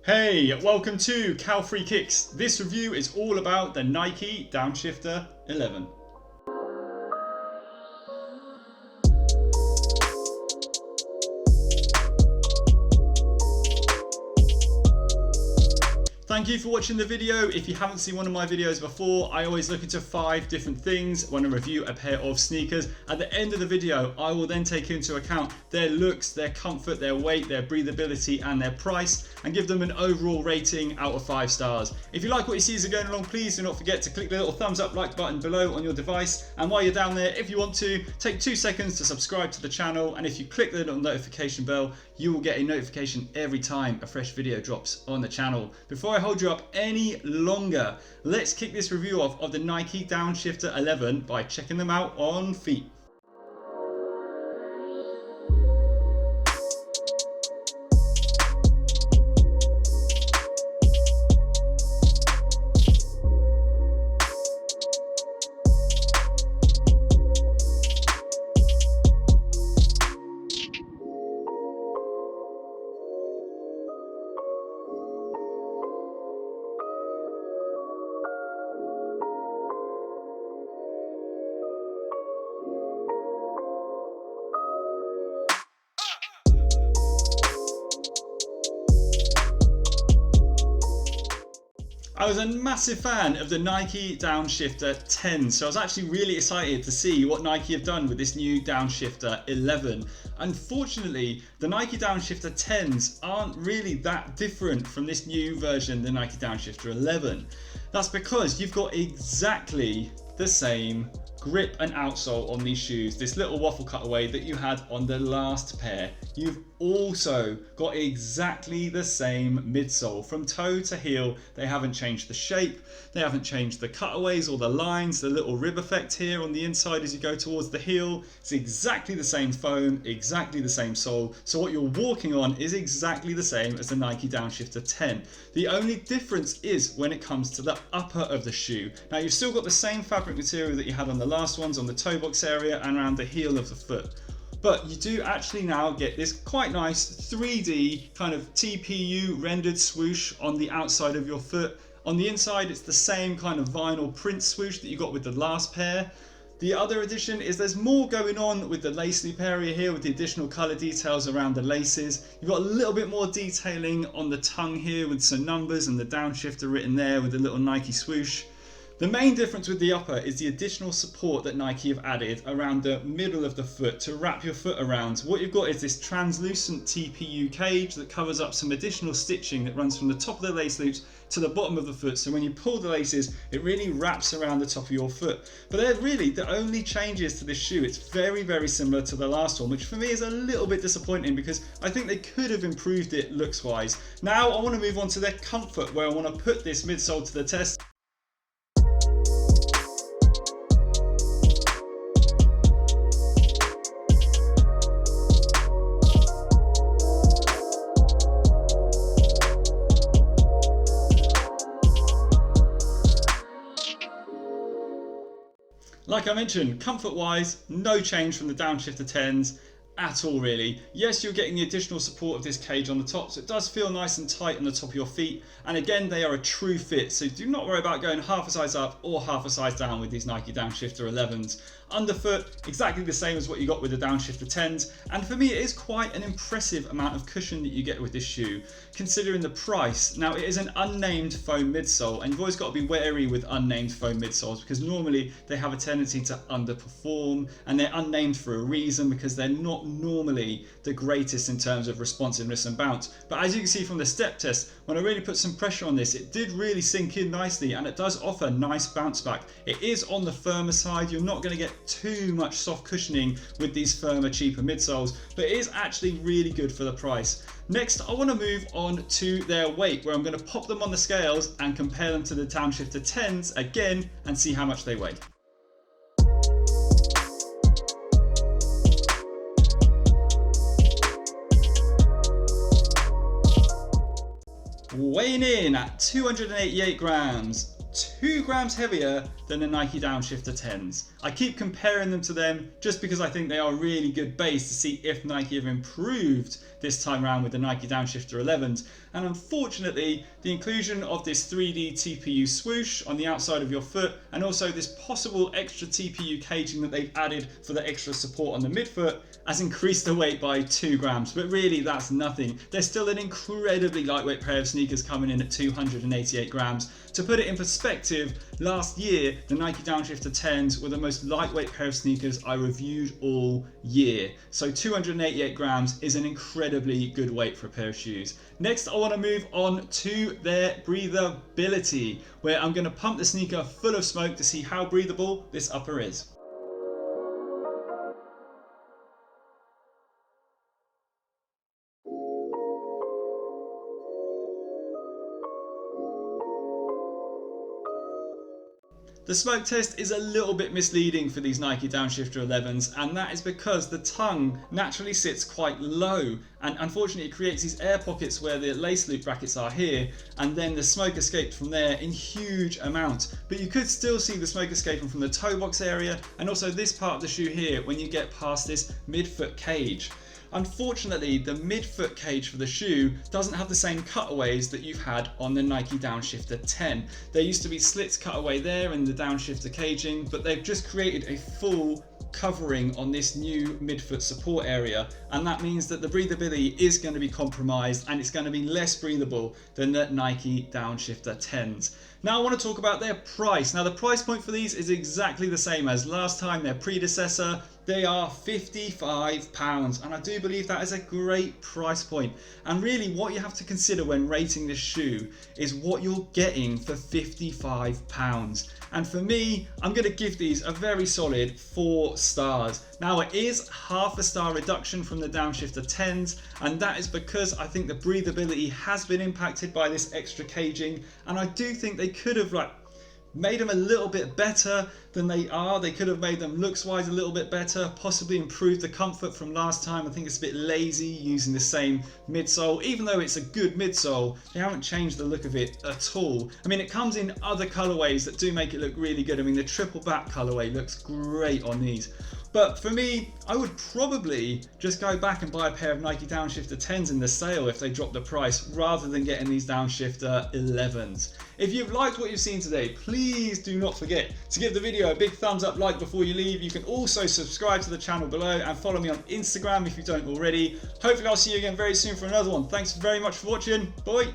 Hey, welcome to Cal Free Kicks. This review is all about the Nike Downshifter 11. Thank you for watching the video. If you haven't seen one of my videos before, I always look into 5 different things when I review a pair of sneakers. At the end of the video, I will then take into account their looks, their comfort, their weight, their breathability, and their price, and give them an overall rating out of 5 stars. If you like what you see as you're going along, please do not forget to click the little thumbs up like button below on your device. And while you're down there, if you want to, take 2 seconds to subscribe to the channel. And if you click the little notification bell, you will get a notification every time a fresh video drops on the channel. Before I hold you up any longer, let's kick this review off of the Nike Downshifter 11 by checking them out on feet. I was a massive fan of the Nike Downshifter 10, so I was actually really excited to see what Nike have done with this new Downshifter 11. Unfortunately, the Nike Downshifter 10s aren't really that different from this new version, the Nike Downshifter 11. That's because you've got exactly the same grip and outsole on these shoes, this little waffle cutaway that you had on the last pair. You've also got exactly the same midsole from toe to heel. They haven't changed the shape, they haven't changed the cutaways or the lines, the little rib effect here on the inside as you go towards the heel. It's exactly the same foam, exactly the same sole. So what you're walking on is exactly the same as the Nike Downshifter 10. The only difference is when it comes to the upper of the shoe. Now you've still got the same fabric material that you had on the last ones, on the toe box area and around the heel of the foot. But you do actually now get this quite nice 3D kind of TPU rendered swoosh on the outside of your foot. On the inside, it's the same kind of vinyl print swoosh that you got with the last pair. The other addition is there's more going on with the lace loop area here with the additional color details around the laces. You've got a little bit more detailing on the tongue here with some numbers and the Downshifter written there with the little Nike swoosh. The main difference with the upper is the additional support that Nike have added around the middle of the foot to wrap your foot around. What you've got is this translucent TPU cage that covers up some additional stitching that runs from the top of the lace loops to the bottom of the foot. So when you pull the laces, it really wraps around the top of your foot. But they're really the only changes to this shoe. It's very, very similar to the last one, which for me is a little bit disappointing because I think they could have improved it looks wise. Now I want to move on to their comfort, where I want to put this midsole to the test. Like I mentioned, comfort-wise, no change from the Downshifter 10s at all really. Yes, you're getting the additional support of this cage on the top, so it does feel nice and tight on the top of your feet. And again, they are a true fit, so do not worry about going half a size up or half a size down with these Nike Downshifter 11s. Underfoot, exactly the same as what you got with the Downshifter 10s. And for me, it is quite an impressive amount of cushion that you get with this shoe, considering the price. Now, it is an unnamed foam midsole, and you've always got to be wary with unnamed foam midsoles because normally they have a tendency to underperform, and they're unnamed for a reason because they're not normally the greatest in terms of responsiveness and bounce. But as you can see from the step test, when I really put some pressure on this, it did really sink in nicely, and it does offer nice bounce back. It is on the firmer side. You're not going to get too much soft cushioning with these firmer, cheaper midsoles, but it is actually really good for the price. Next, I want to move on to their weight, where I'm going to pop them on the scales and compare them to the Downshifter 10s again and see how much they weigh. Weighing in at 288 grams, 2 grams heavier than the Nike Downshifter 10s. I keep comparing them to them just because I think they are a really good base to see if Nike have improved this time around with the Nike Downshifter 11s. And unfortunately, the inclusion of this 3D TPU swoosh on the outside of your foot, and also this possible extra TPU caging that they've added for the extra support on the midfoot, has increased the weight by 2 grams. But really, that's nothing. There's still an incredibly lightweight pair of sneakers coming in at 288 grams. To put it in perspective, last year the Nike Downshifter 10s were the most lightweight pair of sneakers I reviewed all year. So 288 grams is an incredibly good weight for a pair of shoes. Next, I want to move on to their breathability, where I'm going to pump the sneaker full of smoke to see how breathable this upper is. The smoke test is a little bit misleading for these Nike Downshifter 11s, and that is because the tongue naturally sits quite low, and unfortunately it creates these air pockets where the lace loop brackets are here, and then the smoke escapes from there in huge amounts. But you could still see the smoke escaping from the toe box area and also this part of the shoe here when you get past this midfoot cage. Unfortunately, the midfoot cage for the shoe doesn't have the same cutaways that you've had on the Nike Downshifter 10. There used to be slits cut away there in the Downshifter caging, but they've just created a full covering on this new midfoot support area, and that means that the breathability is going to be compromised and it's going to be less breathable than the Nike Downshifter 10s. Now I want to talk about their price. Now the price point for these is exactly the same as last time, their predecessor. They are £55, and I do believe that is a great price point. And really what you have to consider when rating this shoe is what you're getting for £55. And for me, I'm going to give these a very solid 4 stars. Now it is half a star reduction from the Downshifter 10s, and that is because I think the breathability has been impacted by this extra caging, and I do think they could have made them a little bit better than they are. They could have made them looks wise a little bit better, possibly improved the comfort from last time. I think it's a bit lazy using the same midsole. Even though it's a good midsole, they haven't changed the look of it at all. I mean, it comes in other colorways that do make it look really good. I mean, the triple back colorway looks great on these. But for me, I would probably just go back and buy a pair of Nike Downshifter 10s in the sale if they drop the price, rather than getting these Downshifter 11s. If you've liked what you've seen today, please do not forget to give the video a big thumbs up like before you leave. You can also subscribe to the channel below and follow me on Instagram if you don't already. Hopefully I'll see you again very soon for another one. Thanks very much for watching. Bye.